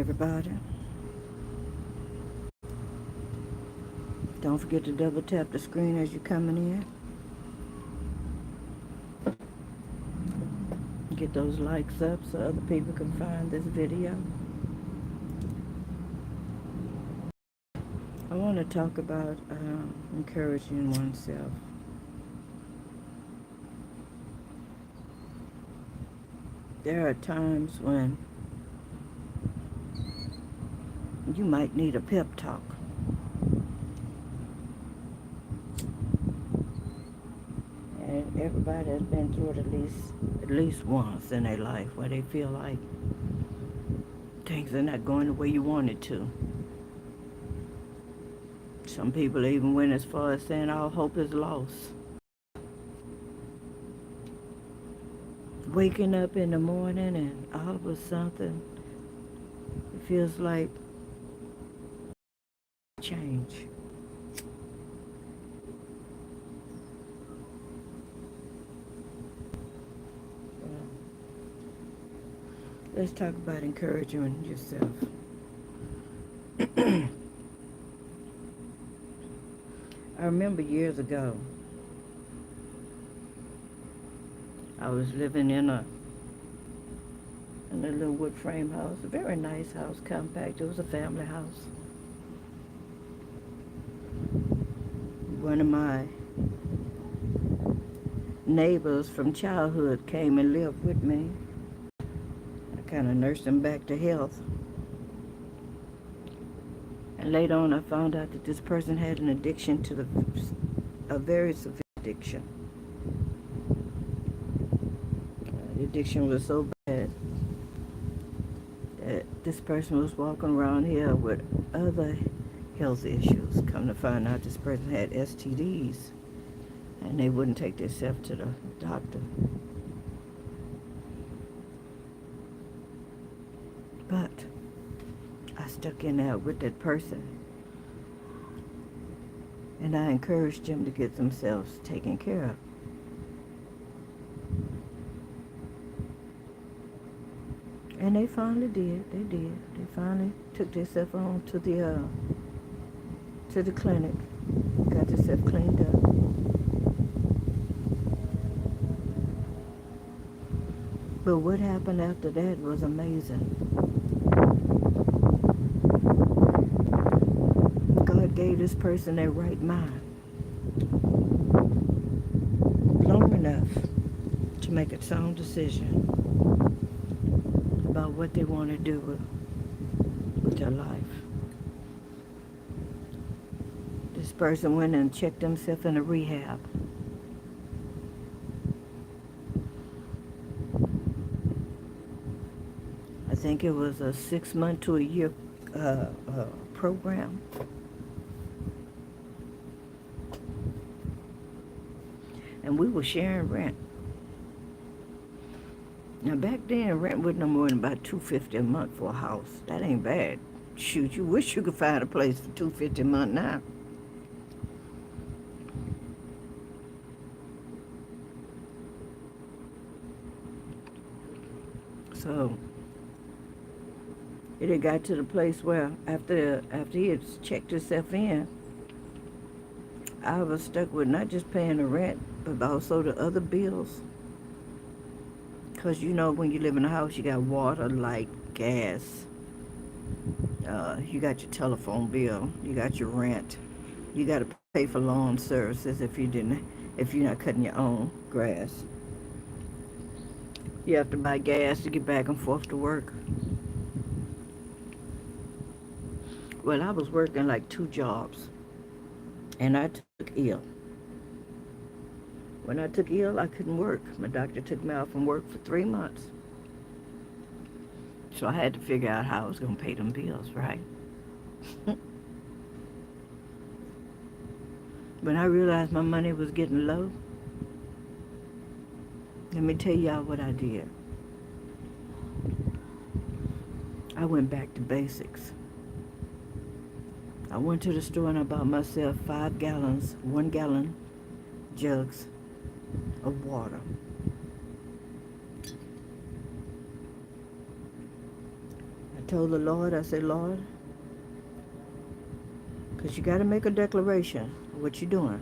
everybody. Don't forget to double tap the screen as you're coming in. Get those likes up so other people can find this video. I want to talk about encouraging oneself. There are times when you might need a pep talk. And everybody has been through it at least once in their life where they feel like things are not going the way you want it to. Some people even went as far as saying all hope is lost. Waking up in the morning and all of a sudden it feels like change. Let's talk about encouraging yourself. I remember years ago, I was living in a little wood frame house, a very nice house, compact. It was a family house. One of my neighbors from childhood came and lived with me. I kind of nursed him back to health. And later on, I found out that this person had an addiction to a very severe addiction. The addiction was so bad that this person was walking around here with other health issues. Come to find out, this person had STDs, and they wouldn't take themselves to the doctor. But I stuck in there with that person, and I encouraged them to get themselves taken care of. And they finally did. They did. They finally took themselves on to the clinic, got themselves cleaned up. But what happened after that was amazing. God gave this person their right mind long enough to make a sound decision about what they want to do with their life. This person went and checked himself in a rehab. I think it was a 6-month to a year program. And we were sharing rent. Now back then, rent was no more than about $250 a month for a house. That ain't bad. Shoot, you wish you could find a place for $250 a month now. So it had got to the place where after he had checked himself in, I was stuck with not just paying the rent, but also the other bills. Because you know, when you live in a house, you got water, light, gas. You got your telephone bill. You got your rent. You got to pay for lawn services if you're not cutting your own grass. You have to buy gas to get back and forth to work. Well, I was working like 2 jobs, and I took ill. When I took ill, I couldn't work. My doctor took me out from work for 3 months. So I had to figure out how I was going to pay them bills, right? When I realized my money was getting low, let me tell y'all what I did. I went back to basics. I went to the store and I bought myself 5 gallons, 1-gallon jugs of water. I told the Lord, I said, Lord, because you got to make a declaration of what you're doing.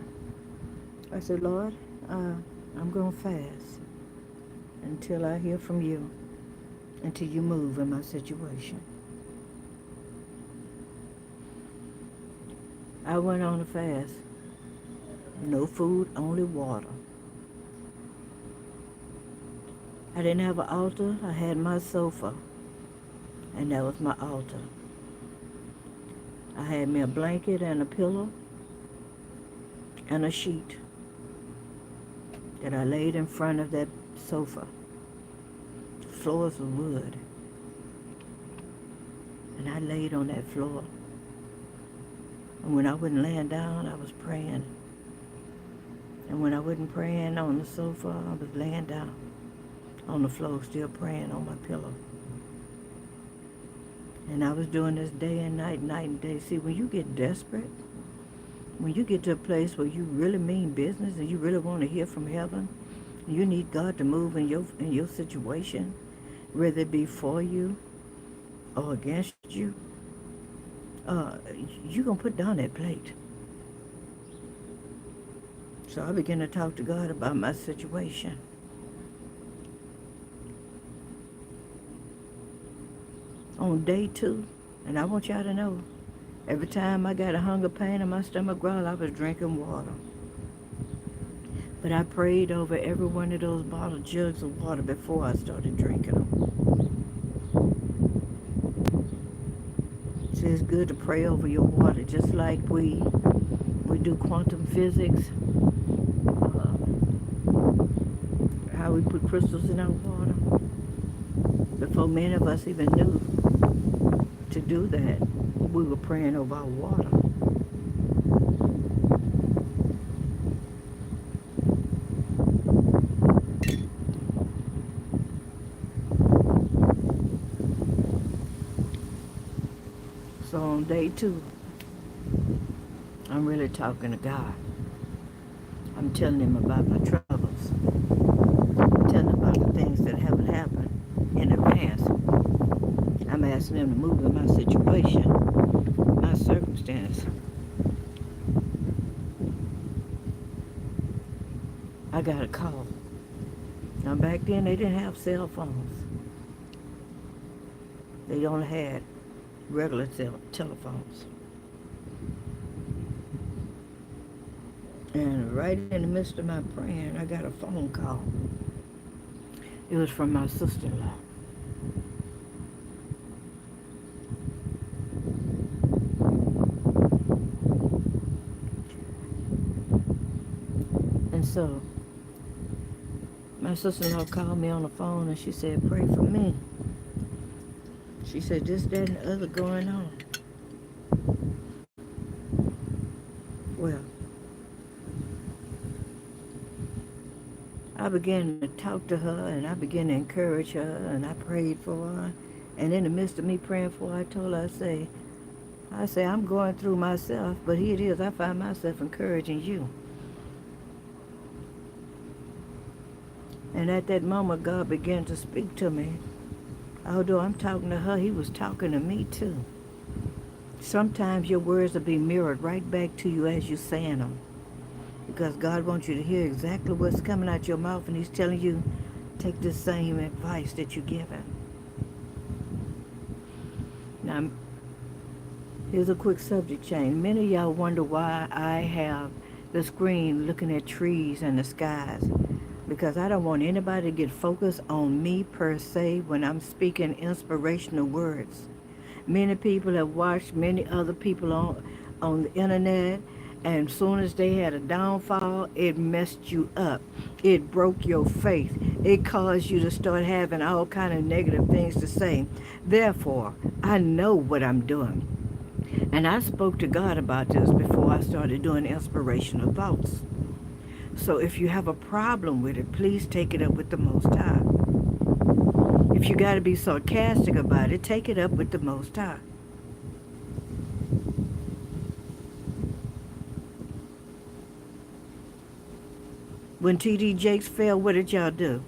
I said, Lord, I'm going to fast until I hear from you, until you move in my situation. I went on a fast. No food, only water. I didn't have an altar. I had my sofa, and that was my altar. I had me a blanket and a pillow and a sheet that I laid in front of that sofa. The floors were wood, and I laid on that floor. And when I wasn't laying down, I was praying. And when I wasn't praying on the sofa, I was laying down on the floor, still praying on my pillow. And I was doing this day and night and day. See, when you get desperate, when you get to a place where you really mean business and you really want to hear from heaven, you need God to move in your situation, whether it be for you or against you, you're going to put down that plate. So I began to talk to God about my situation. On day 2, and I want y'all to know, every time I got a hunger pain and my stomach growled, I was drinking water. But I prayed over every one of those bottle jugs of water before I started drinking them. So it's good to pray over your water, just like we do quantum physics, how we put crystals in our water. Before many of us even knew to do that, we were praying over our water. So on day 2, I'm really talking to God. I'm telling him about my troubles. I'm telling him about the things that haven't happened in advance. I'm asking him to move in my situation, my circumstance. I got a call. Now back then they didn't have cell phones. They only had regular telephones. And right in the midst of my praying, I got a phone call. It was from my sister-in-law. And so, my sister-in-law called me on the phone and she said, pray for me. She said, this, that, and the other going on. Well, I began to talk to her and I began to encourage her and I prayed for her. And in the midst of me praying for her, I told her, I say, I'm going through myself, but here it is, I find myself encouraging you. And at that moment, God began to speak to me. Although I'm talking to her, he was talking to me too. Sometimes your words will be mirrored right back to you as you're saying them. Because God wants you to hear exactly what's coming out your mouth, and he's telling you, take the same advice that you're given. Now, here's a quick subject change. Many of y'all wonder why I have the screen looking at trees and the skies. Because I don't want anybody to get focused on me per se when I'm speaking inspirational words. Many people have watched many other people on the internet, and as soon as they had a downfall, it messed you up. It broke your faith. It caused you to start having all kind of negative things to say. Therefore, I know what I'm doing. And I spoke to God about this before I started doing inspirational thoughts. So if you have a problem with it, please take it up with the Most High. If you got to be sarcastic about it, take it up with the Most High. When T.D. Jakes fell, what did y'all do?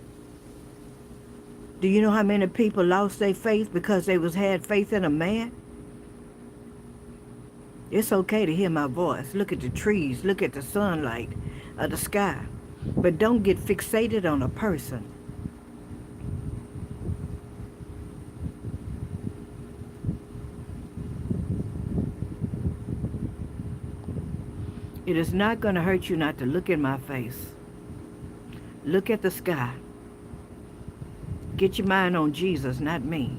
Do you know how many people lost their faith because they had faith in a man? It's okay to hear my voice. Look at the trees. Look at the sunlight of the sky. But don't get fixated on a person. It is not going to hurt you not to look in my face. Look at the sky. Get your mind on Jesus, not me.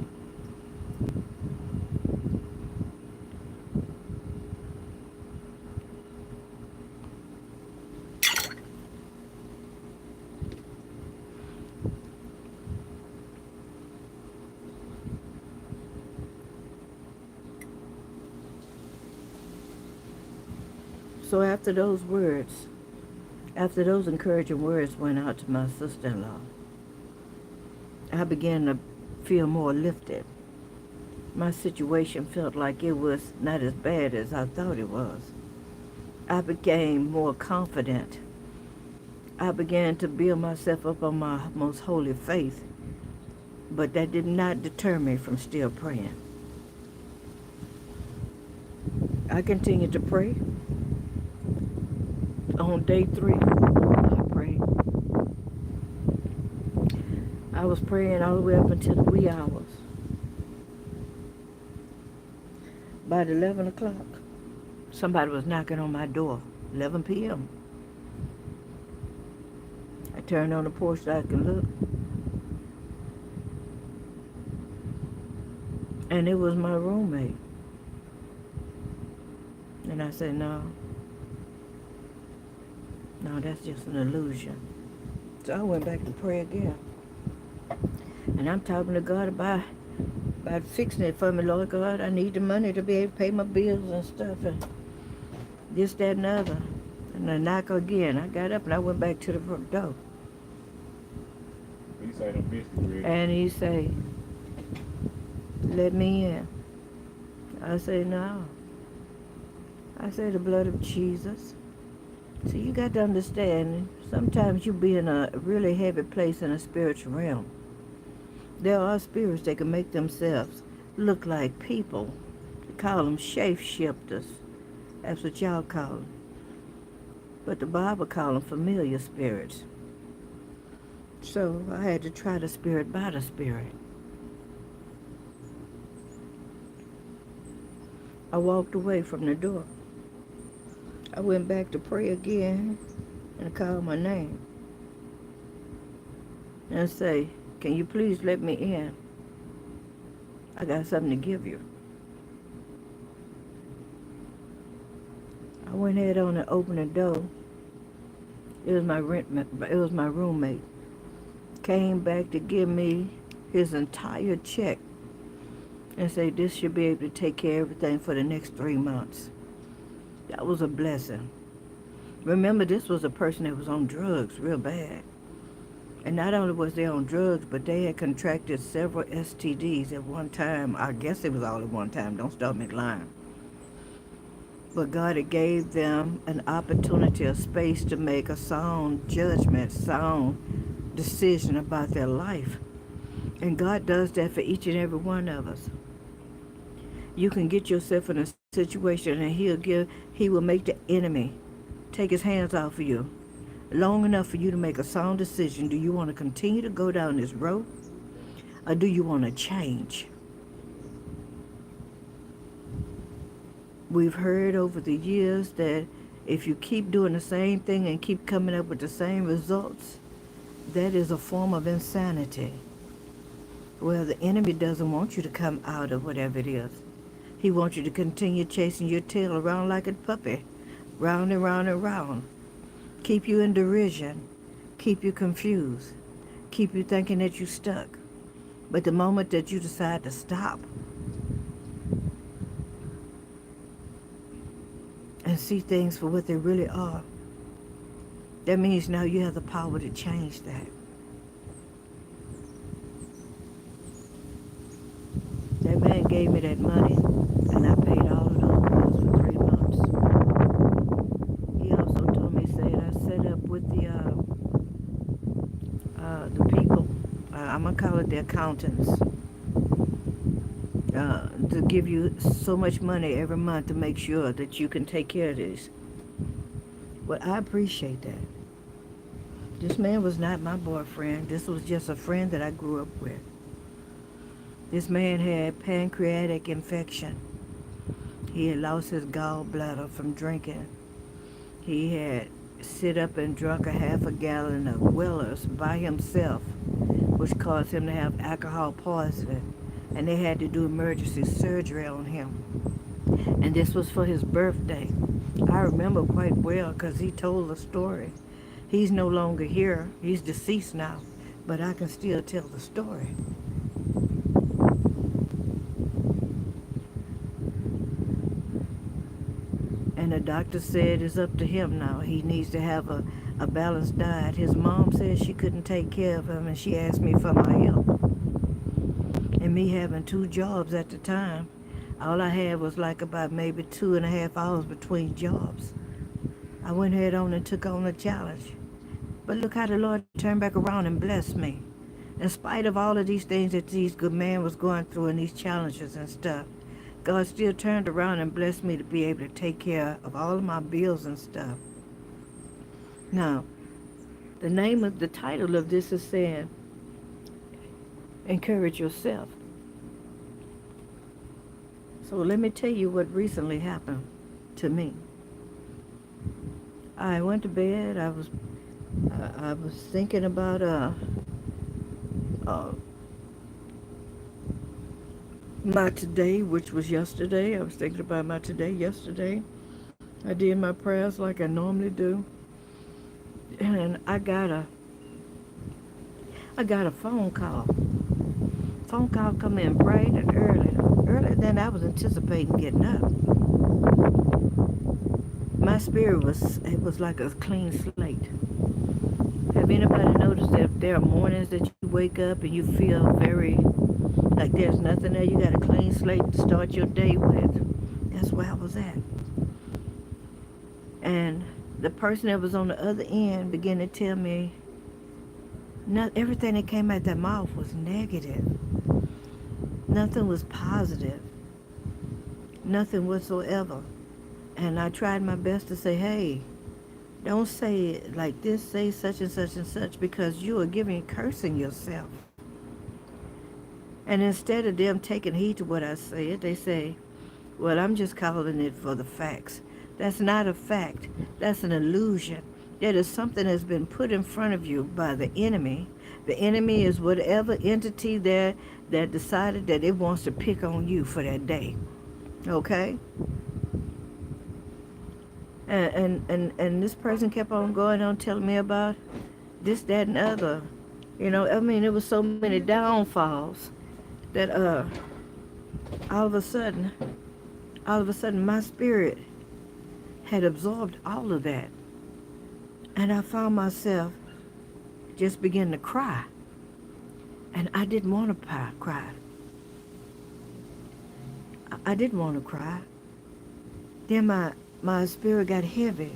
So after those words, after those encouraging words went out to my sister-in-law, I began to feel more lifted. My situation felt like it was not as bad as I thought it was. I became more confident. I began to build myself up on my most holy faith, but that did not deter me from still praying. I continued to pray. On day 3, I prayed. I was praying all the way up until the wee hours. About 11 o'clock, somebody was knocking on my door, 11 p.m. I turned on the porch so I could look. And it was my roommate. And I said, no, that's just an illusion. So I went back to pray again. And I'm talking to God about fixing it for me, Lord God. I need the money to be able to pay my bills and stuff, and this, that, and the other. And I knock again. I got up and I went back to the door. And he say, let me in. I say, no. I say, the blood of Jesus. So you got to understand, sometimes you be in a really heavy place in a spiritual realm. There are spirits that can make themselves look like people. They call them shapeshifters. That's what y'all call them. But the Bible call them familiar spirits. So I had to try the spirit by the spirit. I walked away from the door. I went back to pray again and called my name and say, can you please let me in? I got something to give you. I went ahead on and opened the door. It was my roommate. Came back to give me his entire check and say this should be able to take care of everything for the next 3 months. That was a blessing. Remember, this was a person that was on drugs real bad. And not only was they on drugs, but they had contracted several STDs at one time. I guess it was all at one time. Don't start me lying. But God had gave them an opportunity, a space to make a sound judgment, sound decision about their life. And God does that for each and every one of us. You can get yourself in a situation and he will make the enemy take his hands off of you long enough for you to make a sound decision. Do you want to continue to go down this road, or do you want to change? We've heard over the years that if you keep doing the same thing and keep coming up with the same results, that is a form of insanity. Well, the enemy doesn't want you to come out of whatever it is. He wants you to continue chasing your tail around like a puppy, round and round and round. Keep you in derision, keep you confused, keep you thinking that you're stuck. But the moment that you decide to stop and see things for what they really are, that means now you have the power to change that. That man gave me that money, and I paid all of those bills for 3 months. He also told me, said I set up with the people. I'm gonna call it the accountants to give you so much money every month to make sure that you can take care of this. Well, I appreciate that. This man was not my boyfriend. This was just a friend that I grew up with. This man had pancreatic infection. He had lost his gallbladder from drinking. He had sit up and drunk a half a gallon of Weller's by himself, which caused him to have alcohol poisoning. And they had to do emergency surgery on him. And this was for his birthday. I remember quite well because he told the story. He's no longer here. He's deceased now. But I can still tell the story. And the doctor said it's up to him now. He needs to have a balanced diet. His mom said she couldn't take care of him, and she asked me for my help. And me having 2 jobs at the time, all I had was like about maybe 2.5 hours between jobs. I went head on and took on the challenge. But look how the Lord turned back around and blessed me. In spite of all of these things that these good man was going through and these challenges and stuff, God still turned around and blessed me to be able to take care of all of my bills and stuff. Now, the title of this is saying, encourage yourself. So let me tell you what recently happened to me. I went to bed. I was thinking about my today, which was yesterday. I was thinking about my today yesterday. I did my prayers like I normally do, and I got a phone call. Phone call come in bright and earlier than I was anticipating getting up. My spirit was like a clean slate. Have anybody noticed that there are mornings that you wake up and you feel very like there's nothing there? You got a clean slate to start your day with. That's where I was at. And the person that was on the other end began to tell me not everything that came out their mouth was negative. Nothing was positive. Nothing whatsoever. And I tried my best to say, hey, don't say it like this, say such and such and such, because you are cursing yourself. And instead of them taking heed to what I said, they say, well, I'm just calling it for the facts. That's not a fact. That's an illusion. That is something that's been put in front of you by the enemy. The enemy is whatever entity there that decided that it wants to pick on you for that day. Okay? And this person kept on going on telling me about this, that, and other. You know, I mean, it was so many downfalls that all of a sudden, my spirit had absorbed all of that. And I found myself just begin to cry. And I didn't want to cry. I didn't want to cry. Then my spirit got heavy.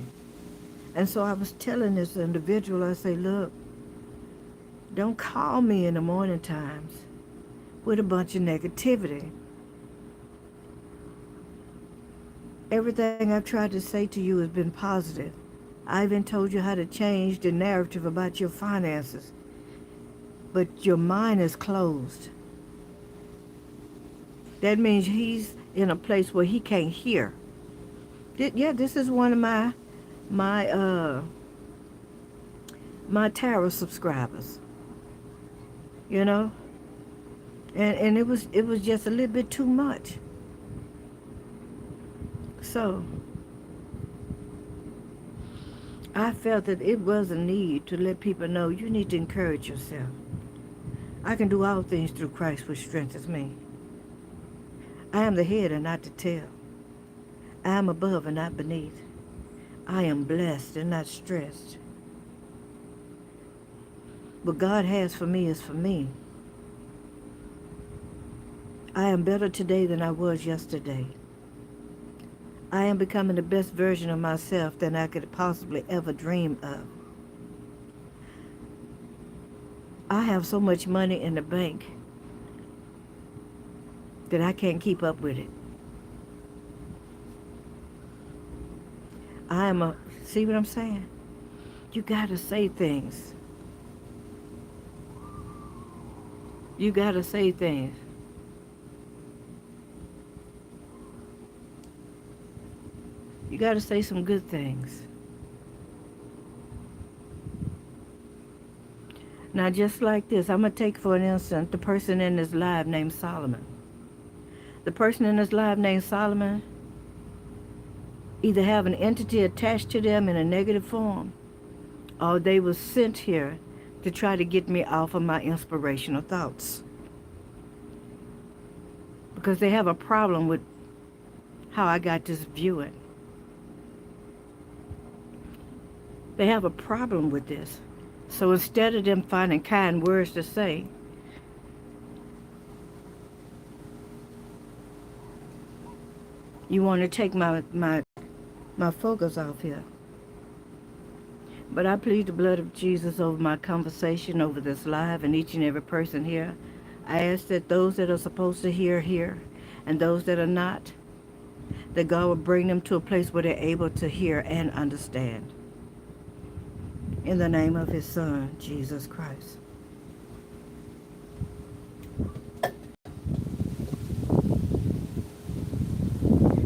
And so I was telling this individual, I say, look, don't call me in the morning times with a bunch of negativity. Everything I've tried to say to you has been positive. I even told you how to change the narrative about your finances. But your mind is closed. That means he's in a place where he can't hear. Yeah, this is one of my tarot subscribers. You know? And it was just a little bit too much. So I felt that it was a need to let people know you need to encourage yourself. I can do all things through Christ which strengthens me. I am the head and not the tail. I am above and not beneath. I am blessed and not stressed. What God has for me is for me. I am better today than I was yesterday. I am becoming the best version of myself than I could possibly ever dream of. I have so much money in the bank that I can't keep up with it. I am a, see what I'm saying? You gotta say things. You gotta say things. You gotta say some good things. Now, just like this, I'm gonna take for an instance the person in this live named Solomon. The person in this live named Solomon either have an entity attached to them in a negative form, or they were sent here to try to get me off of my inspirational thoughts. Because they have a problem with how I got this viewing. They have a problem with this. So instead of them finding kind words to say, you want to take my focus off here. But I plead the blood of Jesus over my conversation, over this live, and each and every person here. I ask that those that are supposed to hear, and those that are not, that God will bring them to a place where they're able to hear and understand. In the name of his Son, Jesus Christ.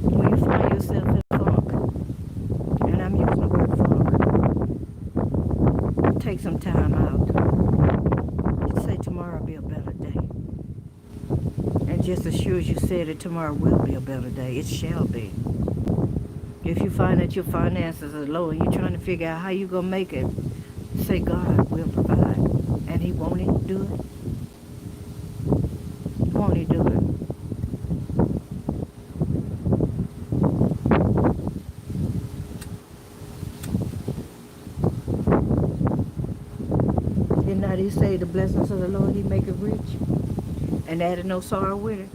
When you find yourself in funk, and I'm using the word funk, take some time out. Say tomorrow will be a better day. And just as sure as you said it, tomorrow will be a better day. It shall be. If you find that your finances are low and you're trying to figure out how you're going to make it, say God will provide. And he won't he do it? Won't he do it? Did not he say the blessings of the Lord he make it rich and added no sorrow with it?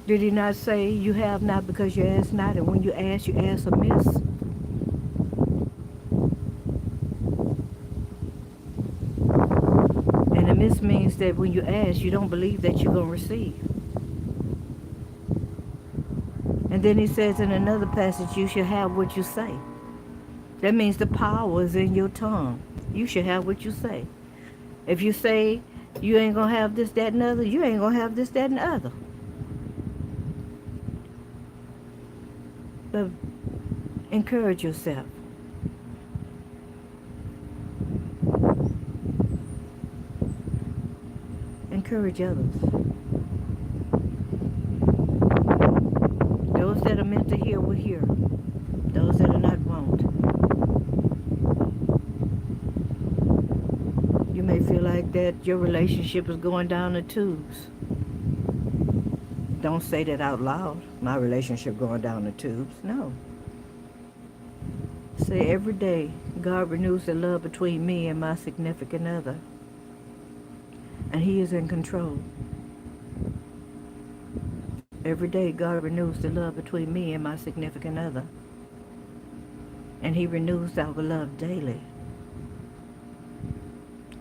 Did he not say you have not because you ask not, and when you ask amiss? And amiss means that when you ask, you don't believe that you're going to receive. And then he says in another passage, you shall have what you say. That means the power is in your tongue. You should have what you say. If you say you ain't going to have this, that, and other, you ain't going to have this, that, and other. But encourage yourself. Encourage others. Those that are meant to hear will hear. Those that are not won't. You may feel like that your relationship is going down the tubes. Don't say that out loud. My relationship going down the tubes. No. Say every day, God renews the love between me and my significant other. And he is in control. Every day, God renews the love between me and my significant other. And he renews our love daily.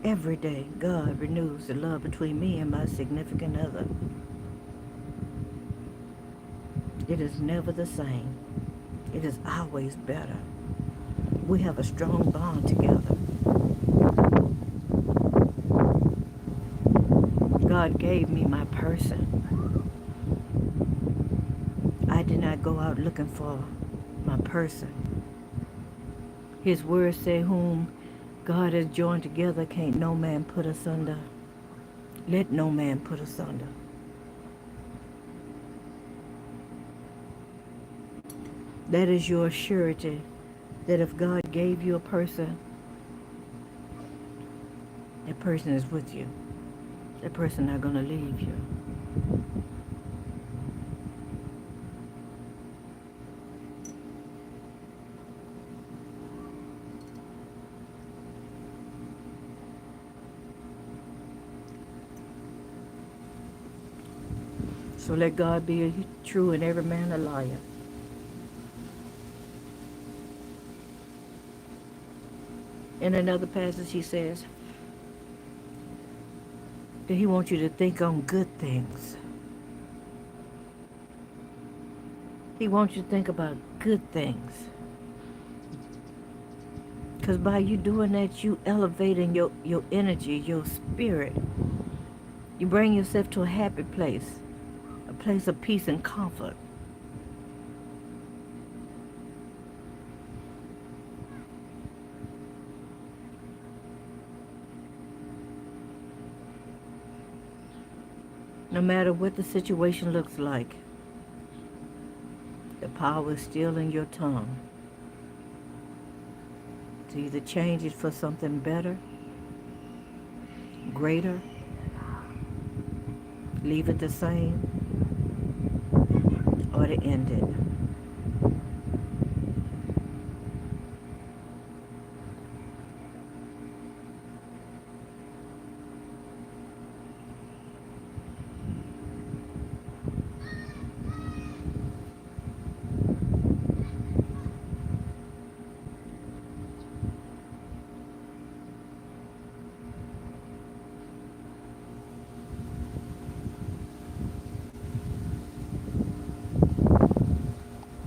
Every day, God renews the love between me and my significant other. It is never the same. It is always better. We have a strong bond together. God gave me my person. I did not go out looking for my person. His words say, whom God has joined together, can't no man put asunder. Let no man put asunder. That is your surety that if God gave you a person, that person is with you. That person not going to leave you. So let God be true and every man a liar. In another passage he says, that he wants you to think on good things. He wants you to think about good things. Because by you doing that, you elevating your energy, your spirit. You bring yourself to a happy place, a place of peace and comfort. No matter what the situation looks like, the power is still in your tongue to either change it for something better, greater, leave it the same, or to end it.